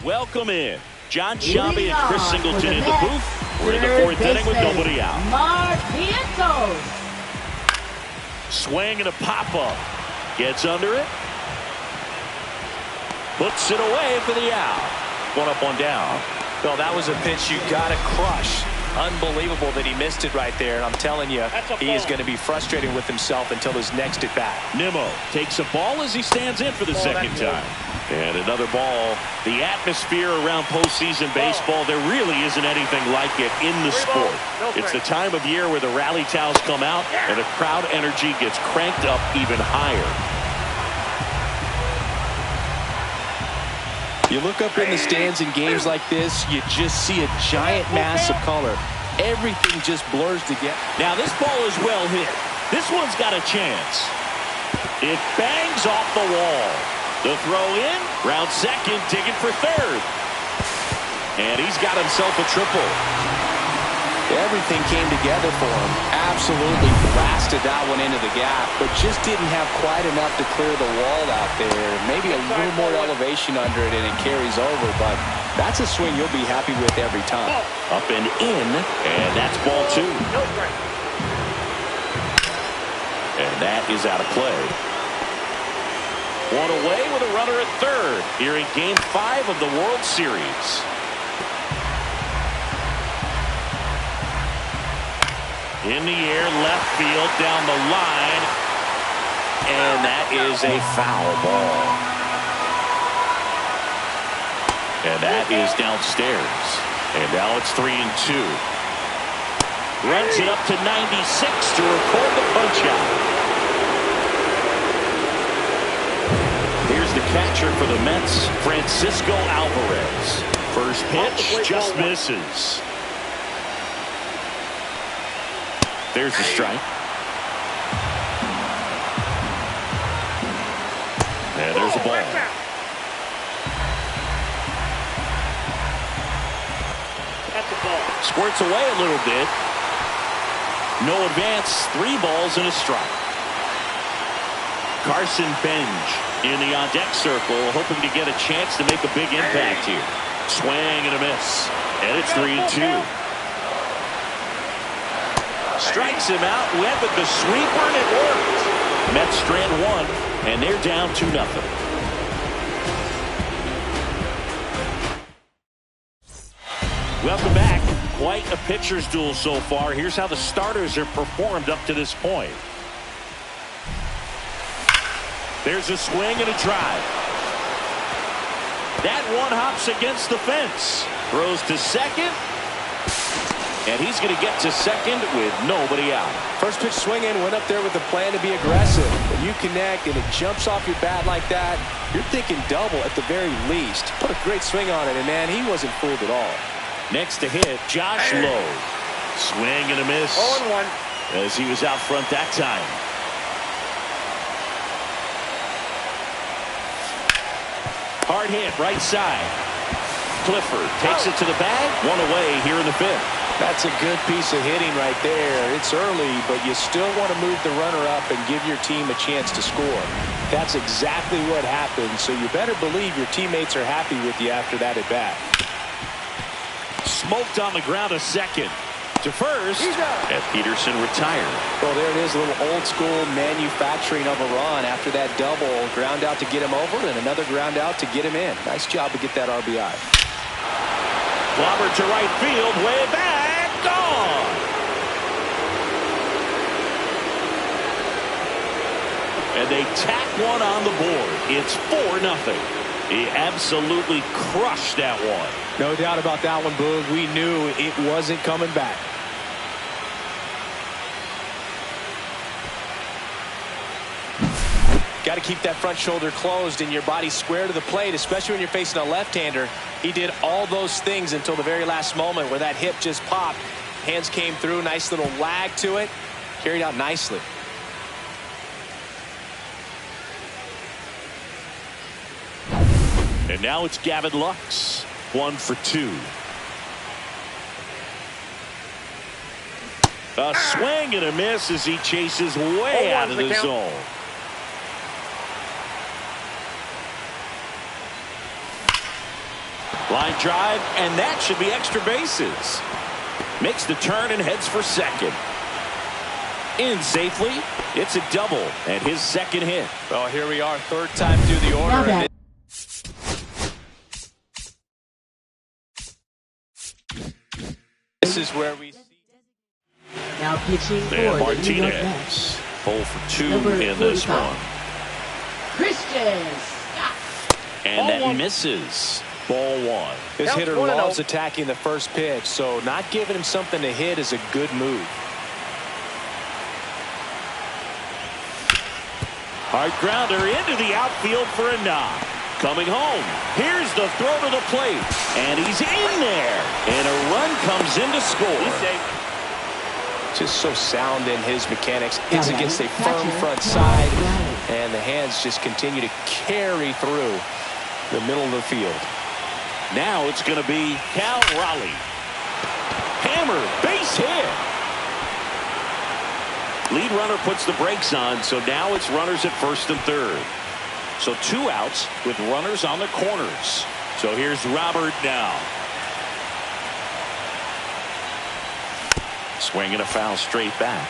Welcome in John Shabby and Chris Singleton in the booth. We're in the fourth inning with nobody out. Swing and a pop-up. Gets under it. Puts it away for the out. One up, one down. Well, that was a pitch you got to crush. Unbelievable that he missed it right there. I'm telling you, he is going to be frustrated with himself until his next at-bat. Nimmo takes a ball as he stands in for the second time. And another ball. The atmosphere around postseason baseball, there really isn't anything like it in the sport. It's the time of year where the rally towels come out and the crowd energy gets cranked up even higher. You look up in the stands in games like this, you just see a giant mass of color. Everything just blurs together. Now this ball is well hit. This one's got a chance. It bangs off the wall. The throw in, round second, digging for third. And he's got himself a triple. Everything came together for him. Absolutely blasted that one into the gap, but just didn't have quite enough to clear the wall out there. Maybe a little more elevation under it and it carries over, but that's a swing you'll be happy with every time. Up and in, and that's ball two. And that is out of play. One away with a runner at third here in Game 5 of the World Series. In the air, left field, down the line. And that is a foul ball. And that is downstairs. And now it's 3-2. Runs it up to 96 to record the punch-out. Here's the catcher for the Mets, Francisco Alvarez. First pitch, just misses. There's the strike. And there's a ball. That's a ball. Squirts away a little bit. No advance. 3 balls and a strike. Carson Benj in the on-deck circle, hoping to get a chance to make a big impact here. Swing and a miss. And it's 3-2. Strikes him out, went with the sweeper, and it worked. Mets strand 1, and they're down 2-0. Welcome back. Quite a pitcher's duel so far. Here's how the starters have performed up to this point. There's a swing and a drive. That one hops against the fence. Throws to second. And he's going to get to second with nobody out. First pitch swinging, went up there with a plan to be aggressive. When you connect and it jumps off your bat like that, you're thinking double at the very least. Put a great swing on it, and man, he wasn't fooled at all. Next to hit, Josh Lowe. Swing and a miss. 0-1. As he was out front that time. Hard hit, right side. Clifford takes it to the bag. One away here in the 5th. That's a good piece of hitting right there. It's early, but you still want to move the runner up and give your team a chance to score. That's exactly what happened, so you better believe your teammates are happy with you after that at bat. Smoked on the ground, a second. To first, and Peterson retired. Well, there it is, a little old school manufacturing of a run after that double. Ground out to get him over, and another ground out to get him in. Nice job to get that RBI. Clobbered to right field, way back, gone. And they tack one on the board. It's 4-0. He absolutely crushed that one. No doubt about that one, Boog. We knew it wasn't coming back. Got to keep that front shoulder closed and your body square to the plate, especially when you're facing a left-hander. He did all those things until the very last moment where that hip just popped. Hands came through, nice little lag to it. Carried out nicely. And now it's Gavin Lux. 1 for 2. A swing and a miss as he chases way out of the zone. Line drive, and that should be extra bases. Makes the turn and heads for second. In safely. It's a double and his second hit. Well, here we are, third time through the order. And this is where we see. Now pitching for And the New York Mets. Martinez, 0 for 2 Number in this 45. one. Christian. And that misses. Ball 1. This Now hitter 1-0. loves attacking the first pitch, so not giving him something to hit is a good move. Hard grounder into the outfield for a knock. Coming home. Here's the throw to the plate. And he's in there. And a run comes in to score. He's safe. Just so sound in his mechanics. Now It's against a firm catcher, front Cal side, Raleigh. and the hands just continue to carry through the middle of the field. Now it's going to be Cal Raleigh. Hammer, base hit. Lead runner puts the brakes on, so now it's runners at first and third. So 2 outs with runners on the corners. So here's Robert now. Swing and a foul straight back.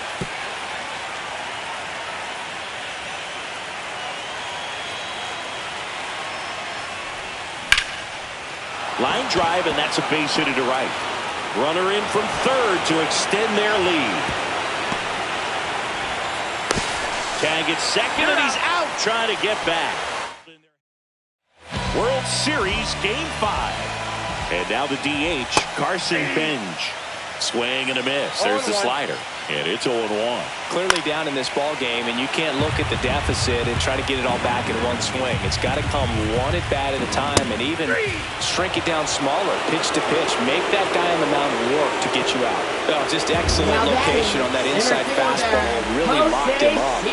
Line drive, and that's a base hit to right. Runner in from third to extend their lead. Tag at second, and he's out trying to get back. World Series Game 5. And now the DH, Carson Benj. Swing and a miss. There's the slider. And it's 0-1. Clearly down in this ball game, and you can't look at the deficit and try to get it all back in one swing. It's got to come one at bat at a time, and even shrink it down smaller, pitch to pitch. Make that guy on the mound work to get you out. Well, just excellent location on that inside fastball. Really locked him up.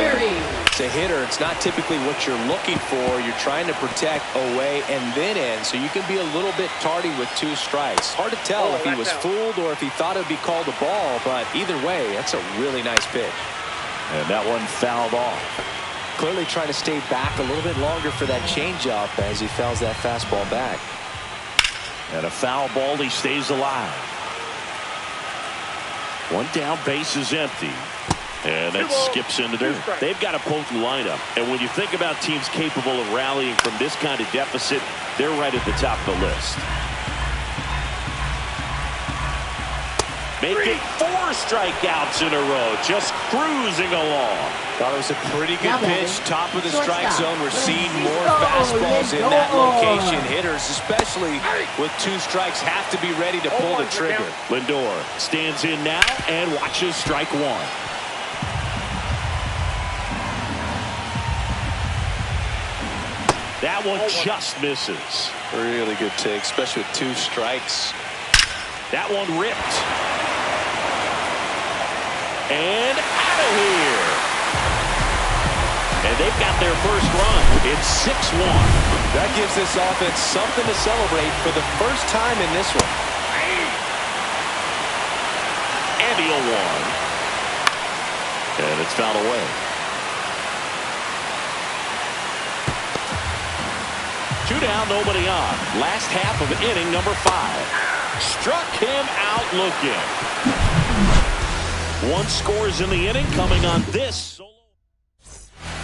It's a hitter. It's not typically what you're looking for. You're trying to protect away and then in, so you can be a little bit tardy with 2 strikes. Hard to tell if he was fooled or if he thought it would be called a ball, but either way, that's a really nice pitch. And that one fouled off. Clearly trying to stay back a little bit longer for that changeup as he fouls that fastball back. And a foul ball, he stays alive. 1 down, base is empty. And that skips into there. They've got a potent lineup. And when you think about teams capable of rallying from this kind of deficit, they're right at the top of the list. Make it 4 strikeouts in a row, just cruising along. Thought it was a pretty good pitch, top of the strike Shortstop. zone. We're seeing more Francisco fastballs in that Lindor. location. Hitters, especially with 2 strikes, have to be ready to pull the trigger. Lindor stands in now and watches strike 1. That one just misses. Really good take, especially with 2 strikes. That one ripped. And out of here. And they've got their first run. It's 6-1. That gives this offense something to celebrate for the first time in this one. And the 0-1. And it's fouled away. Two down, nobody on. Last half of inning number 5. Struck him out looking. 1 scores in the inning coming on this solo.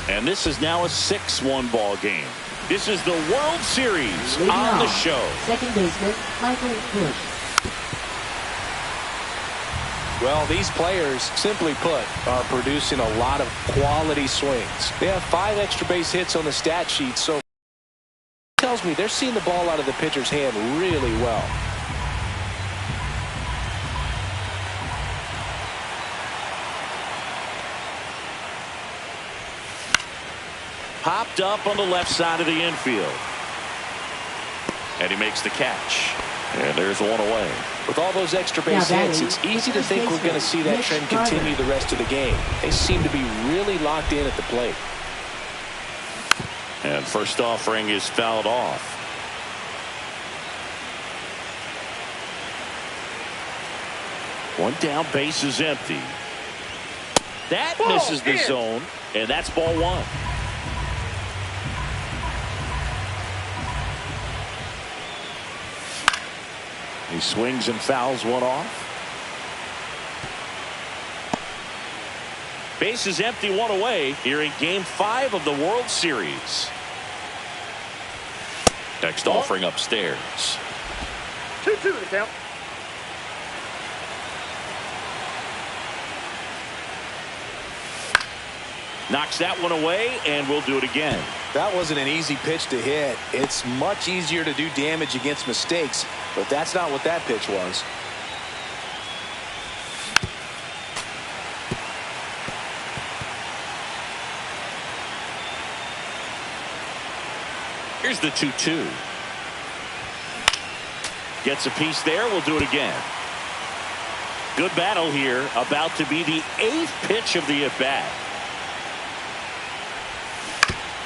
And this is now a 6-1 ball game. This is the World Series on the show. Second baseman, Michael Bush. Well, these players, simply put, are producing a lot of quality swings. They have 5 extra base hits on the stat sheet, so tells me they're seeing the ball out of the pitcher's hand really well. Popped up on the left side of the infield. And he makes the catch. And there's 1 away. With all those extra base hits, it's easy to think we're going to see that trend continue the rest of the game. They seem to be really locked in at the plate. And first offering is fouled off. One down, base is empty. That misses the zone, and that's ball 1. He swings and fouls one off. Base is empty, one away here in Game 5 of the World Series. Next offering upstairs. 2-2 the count. Knocks that one away, and we'll do it again. That wasn't an easy pitch to hit. It's much easier to do damage against mistakes, but that's not what that pitch was. Here's the 2-2. Gets a piece there. We'll do it again. Good battle here. About to be the 8th pitch of the at-bat.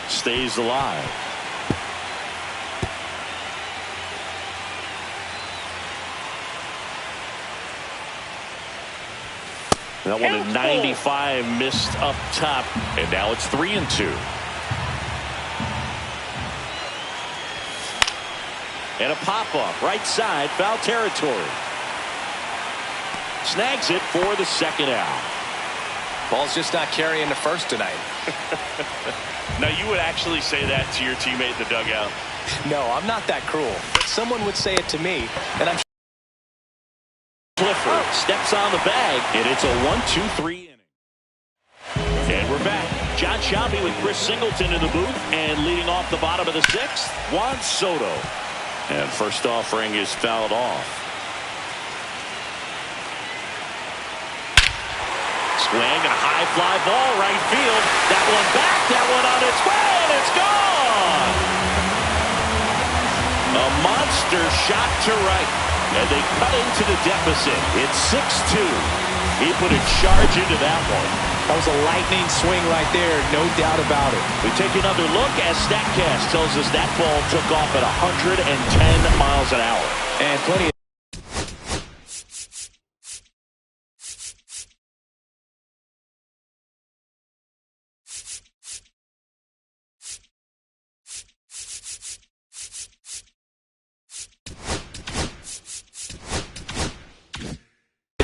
Stays alive. That one at 95 missed up top, and now it's 3-2. And a pop-up right side, foul territory. Snags it for the second out. Ball's just not carrying the first tonight. Now, you would actually say that to your teammate in the dugout? No, I'm not that cruel. But someone would say it to me, and I'm Clifford steps on the bag, and it's a 1-2-3 inning. And we're back. John Shelby with Chris Singleton in the booth, and leading off the bottom of the 6th, Juan Soto. And first offering is fouled off. Swing and a high fly ball right field. That one back, that one on its way, and it's gone. A monster shot to right, and they cut into the deficit. It's 6-2. He put a charge into that one. That was a lightning swing right there, no doubt about it. We take another look as StatCast tells us that ball took off at 110 miles an hour. And plenty of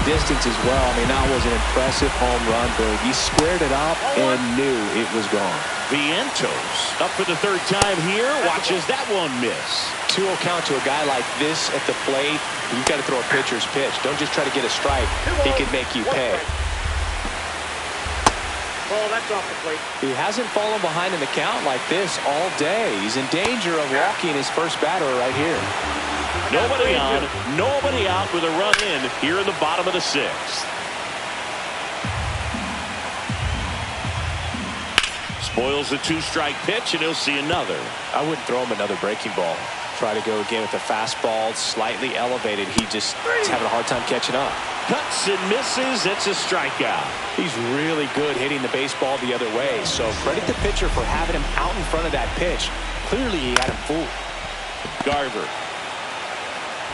distance as well. I mean, that was an impressive home run, but he squared it up and knew it was gone. Vientos up for the 3rd time here. Watches that one miss. 2-0 count to a guy like this at the plate. You've got to throw a pitcher's pitch. Don't just try to get a strike. He could make you pay. Ball, that's off the plate. He hasn't fallen behind in the count like this all day. He's in danger of walking his first batter right here. Nobody on, nobody out with a run in here in the bottom of the 6th. Spoils the 2-strike pitch, and he'll see another. I wouldn't throw him another breaking ball. Try to go again with the fastball, slightly elevated. He's having a hard time catching up. Cuts and misses. It's a strikeout. He's really good hitting the baseball the other way, so credit the pitcher for having him out in front of that pitch. Clearly, he had him fooled. Garver.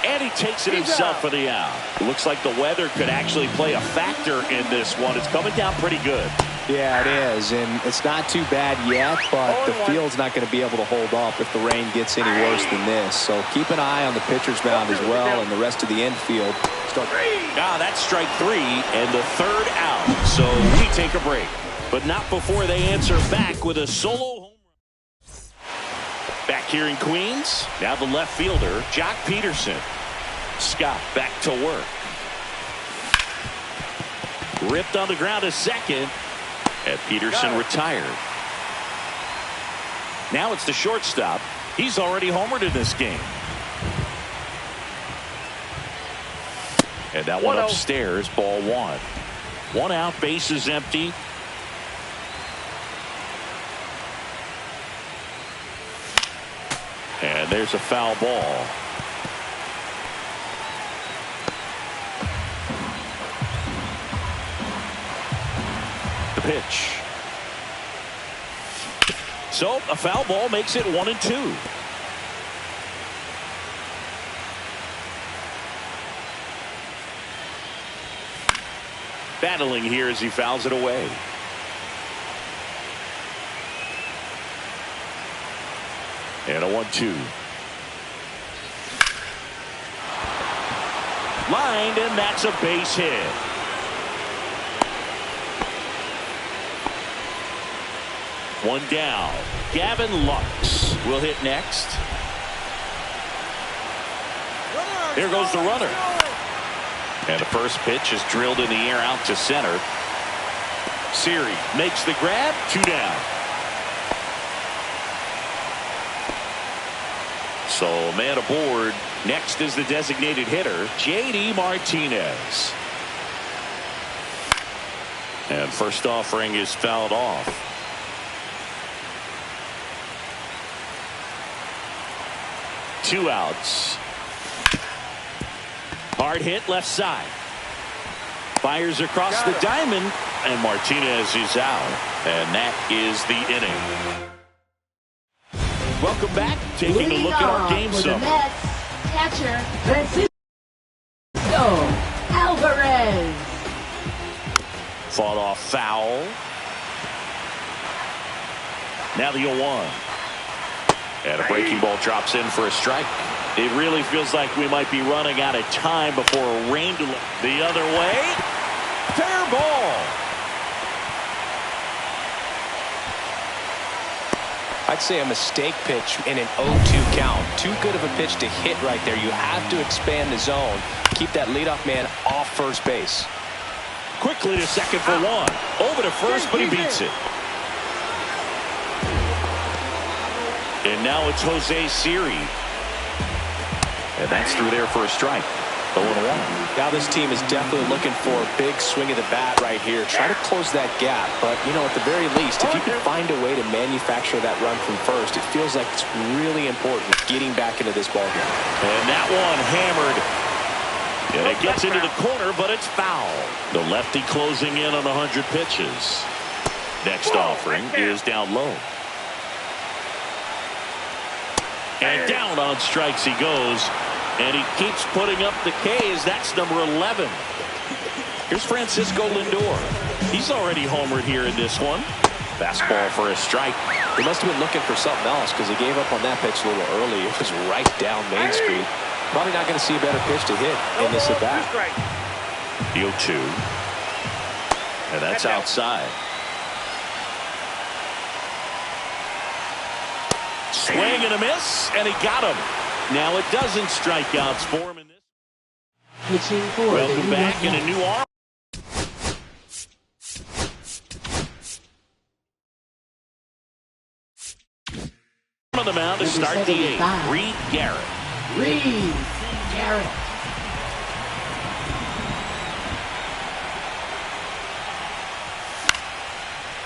And he takes it himself for the out. It looks like the weather could actually play a factor in this one. It's coming down pretty good. Yeah, it is, and it's not too bad yet, but the field's not going to be able to hold up if the rain gets any worse than this. So keep an eye on the pitcher's mound as well and the rest of the infield. That's strike 3 and the 3rd out. So we take a break, but not before they answer back with a solo home run. Back here in Queens, now the left fielder, Jock Peterson. Scott back to work. Ripped on the ground to second. And Peterson retired. Now it's the shortstop. He's already homered in this game. And that one upstairs, ball 1. 1 out, base is empty. And there's a foul ball. The pitch. So a foul ball makes it 1-2. Battling here as he fouls it away. And a 1-2. Lined, and that's a base hit. One down. Gavin Lux will hit next. Here goes the runner. And the first pitch is drilled in the air out to center. Siri makes the grab. 2 down. So man aboard. Next is the designated hitter, J.D. Martinez. And first offering is fouled off. Two outs. Hard hit left side. Fires across the diamond, and Martinez is out. And that is the inning. Welcome back. Taking a look at our game summary. Catcher Francisco Alvarez. Fought off foul. Now the 0-1. And a breaking ball drops in for a strike. It really feels like we might be running out of time before a rain delay. The other way. Fair ball. I'd say a mistake pitch in an 0-2 count. Too good of a pitch to hit right there. You have to expand the zone. Keep that leadoff man off first base. Quickly to second for one. Over to first, but he beats it. And now it's Jose Siri. And that's through there for a strike. 0-1. Now this team is definitely looking for a big swing of the bat right here. Try to close that gap. But, you know, at the very least, if you can find a way to manufacture that run from first, it feels like it's really important getting back into this ballgame. And that one hammered. And it gets into the corner, but it's foul. The lefty closing in on 100 pitches. Next offering is down low. And down on strikes he goes. And he keeps putting up the K's. That's number 11. Here's Francisco Lindor. He's already homered here in this one. Fastball for a strike. He must have been looking for something else because he gave up on that pitch a little early. It was right down Main Street. Probably not going to see a better pitch to hit in this at bat. The 0-2. And that's outside. Swing and a miss, and he got him. Now it doesn't strike outs for him in this. Pitching for Welcome back in a new arm. On the mound to start the 8th. Reed Garrett. Reed Garrett.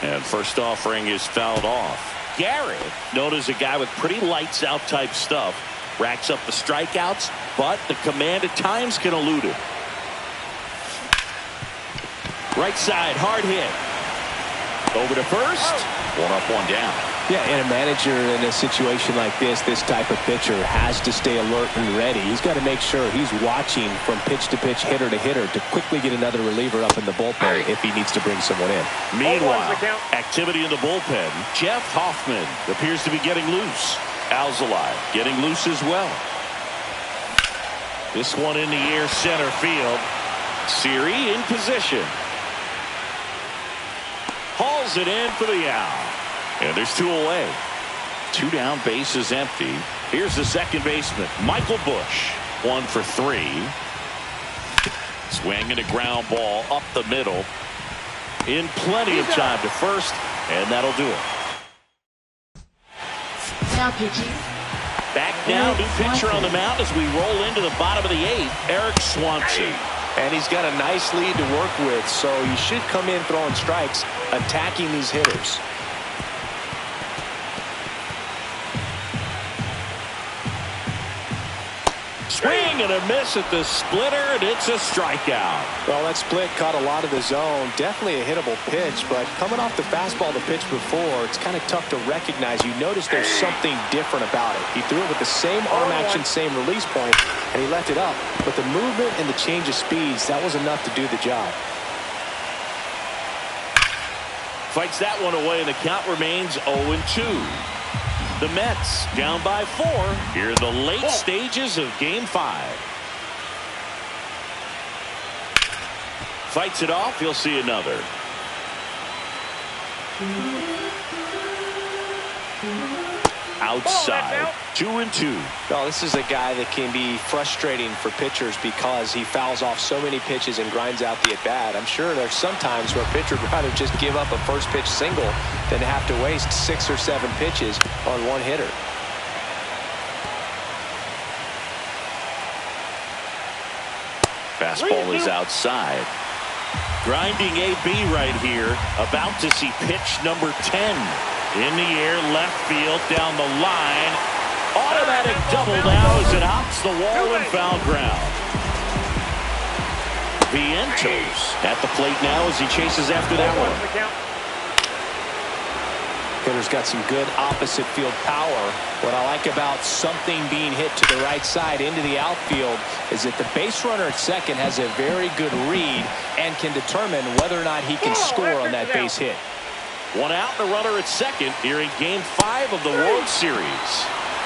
And first offering is fouled off. Garrett, known as a guy with pretty lights out type stuff, racks up the strikeouts, but the command at times can elude him. Right side, hard hit. Over to first. One up, one down. Yeah, and a manager in a situation like this type of pitcher has to stay alert and ready. He's got to make sure he's watching from pitch to pitch, hitter to hitter to quickly get another reliever up in the bullpen if he needs to bring someone in. Meanwhile, activity in the bullpen. Jeff Hoffman appears to be getting loose. Alzolay getting loose as well. This one in the air center field. Siri in position. Hauls it in for the out. And there's 2 away. 2 down, base is empty. Here's the second baseman, Michael Busch. 1 for 3. Swing and a ground ball up the middle. In plenty of time to first, and that'll do it. Now pitching. Back now, new pitcher on the mound as we roll into the bottom of the 8th, Eric Swanson. And he's got a nice lead to work with, so he should come in throwing strikes, attacking these hitters. Swing and a miss at the splitter, and it's a strikeout. Well, that split caught a lot of the zone. Definitely a hittable pitch, but coming off the fastball the pitch before, it's kind of tough to recognize. You notice there's something different about it. He threw it with the same arm action, same release point, and he left it up. But the movement and the change of speeds, that was enough to do the job. Fights that one away, and the count remains 0-2. The Mets down by 4 here in the late stages of Game 5. fights it off. He'll see another. Outside. 2-2. Well, this is a guy that can be frustrating for pitchers because he fouls off so many pitches and grinds out the at-bat. I'm sure there's some times where a pitcher would rather just give up a first pitch single than have to waste 6 or 7 pitches on one hitter. Fastball is outside. Grinding AB right here. About to see pitch number 10. In the air, left field, down the line. Automatic double now as it hops the wall and foul ground. Vientos at the plate now as he chases after that one. Hitter's got some good opposite field power. What I like about something being hit to the right side into the outfield is that the base runner at second has a very good read and can determine whether or not he can score on that base hit. One out, the runner at second here in Game 5 of the World Series.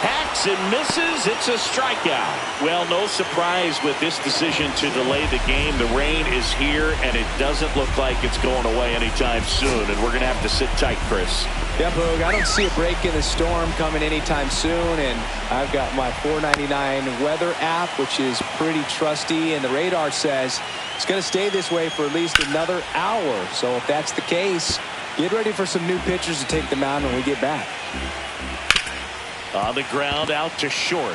Hacks and misses. It's a strikeout. Well, no surprise with this decision to delay the game. The rain is here, and it doesn't look like it's going away anytime soon. And we're going to have to sit tight, Chris. Yeah, Boog, I don't see a break in the storm coming anytime soon. And I've got my $4.99 weather app, which is pretty trusty. And the radar says it's going to stay this way for at least another hour. So if that's the case, get ready for some new pitchers to take the mound when we get back. On the ground, out to short.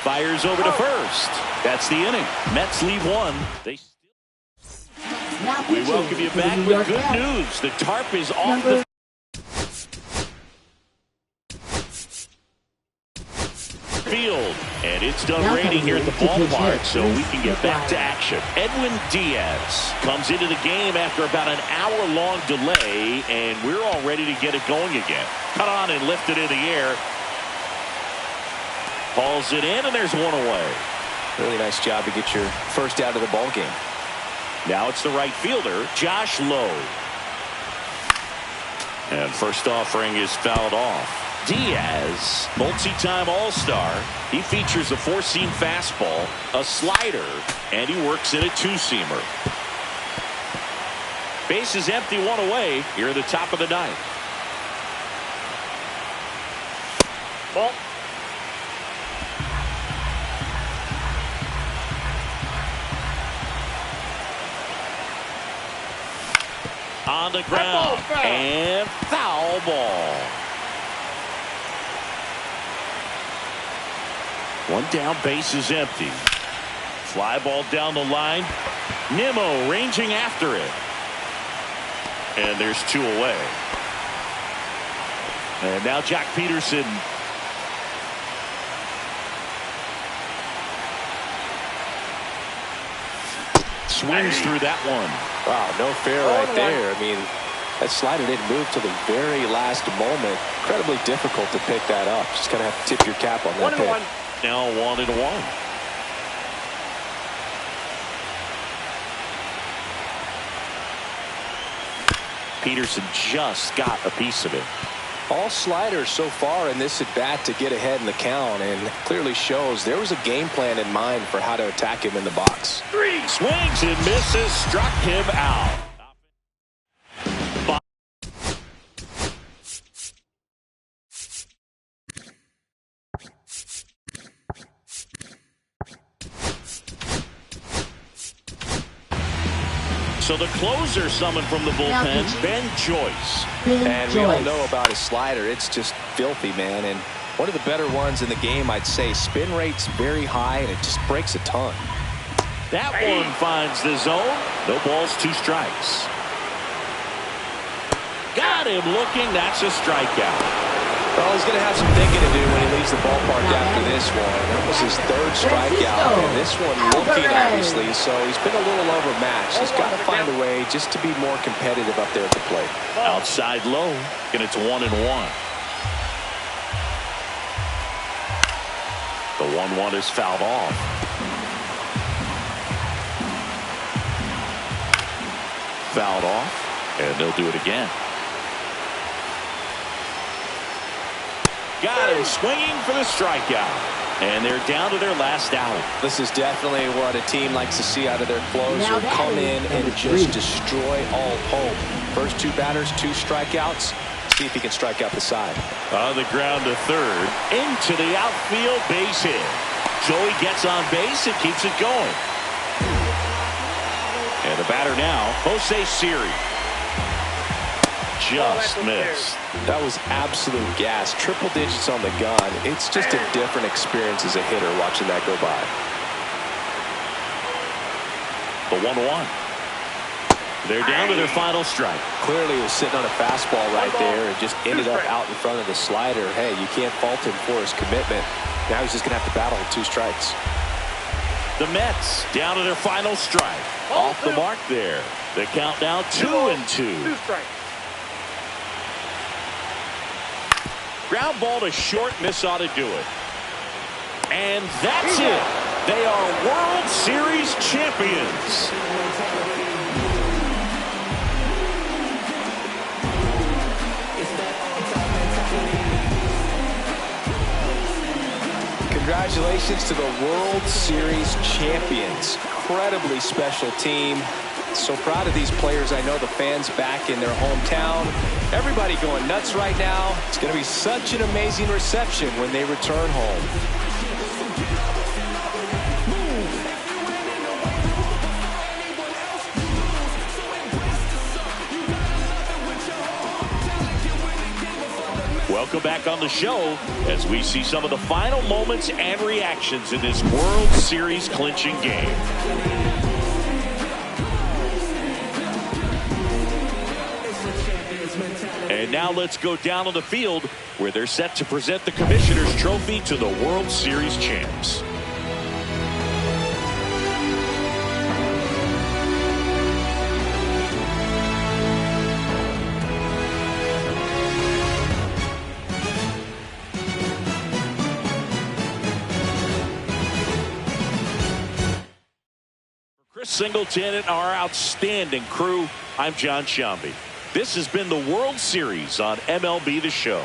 Fires over to first. That's the inning. Mets leave one. We welcome you back with good news. The tarp is off the field. And it's done raining here at the ballpark, so we can get back to action. Edwin Diaz comes into the game after about an hour-long delay, and we're all ready to get it going again. Cut on and lift it in the air. Hauls it in, and there's one away. Really nice job to get your first out of the ball game. Now it's the right fielder, Josh Lowe. And first offering is fouled off. Diaz, multi-time All-Star. He features a 4-seam fastball, a slider, and he works in a 2-seamer. Base is empty, one away here at the top of the ninth. Ball. On the ground, and foul ball. One down, base is empty. Fly ball down the line. Nimmo ranging after it. And there's 2 away. And now Jack Peterson. Swings through that one. Wow, no fair right there. I mean, that slider didn't move till the very last moment. Incredibly difficult to pick that up. Just kind of have to tip your cap on that pick. Now 1-1. Peterson just got a piece of it. All sliders so far in this at-bat to get ahead in the count, and clearly shows there was a game plan in mind for how to attack him in the box. 3 swings and misses, struck him out. So the closer summoned from the bullpen, Ben Joyce. And we all know about his slider. It's just filthy, man. And one of the better ones in the game, I'd say. Spin rate's very high, and it just breaks a ton. That one finds the zone. No balls, 2 strikes. Got him looking. That's a strikeout. Well, he's going to have some thinking to do when he leaves the ballpark after this one. That was his 3rd strikeout, and this one looking, obviously, so he's been a little overmatched. He's got to find a way just to be more competitive up there at the plate. Outside low, and it's 1-1. The 1-1 is fouled off. Fouled off, and they'll do it again. got him swinging for the strikeout. And they're down to their last out. This is definitely what a team likes to see out of their closer. Come in and just destroy all hope. First two batters, 2 strikeouts. See if he can strike out the side. On the ground to third. Into the outfield, base hit. Joey gets on base and keeps it going. And the batter now, Jose Siri. Just missed. That was absolute gas. Triple digits on the gun. It's just a different experience as a hitter watching that go by. The 1-1. They're down to their final strike. Clearly he was sitting on a fastball right there and just ended up out in front of the slider. Hey, you can't fault him for his commitment. Now he's just going to have to battle with 2 strikes. The Mets down to their final strike. Off the mark there. The count now 2-2. 2 strikes. Ground ball to short, and this ought to do it. And that's it. They are World Series champions. Congratulations to the World Series champions. Incredibly special team. So proud of these players. I know the fans back in their hometown. Everybody going nuts right now. It's going to be such an amazing reception when they return home. Welcome back on the show as we see some of the final moments and reactions in this World Series clinching game. And now let's go down on the field where they're set to present the Commissioner's Trophy to the World Series champs. Chris Singleton and our outstanding crew, I'm John Shambi. This has been the World Series on MLB The Show.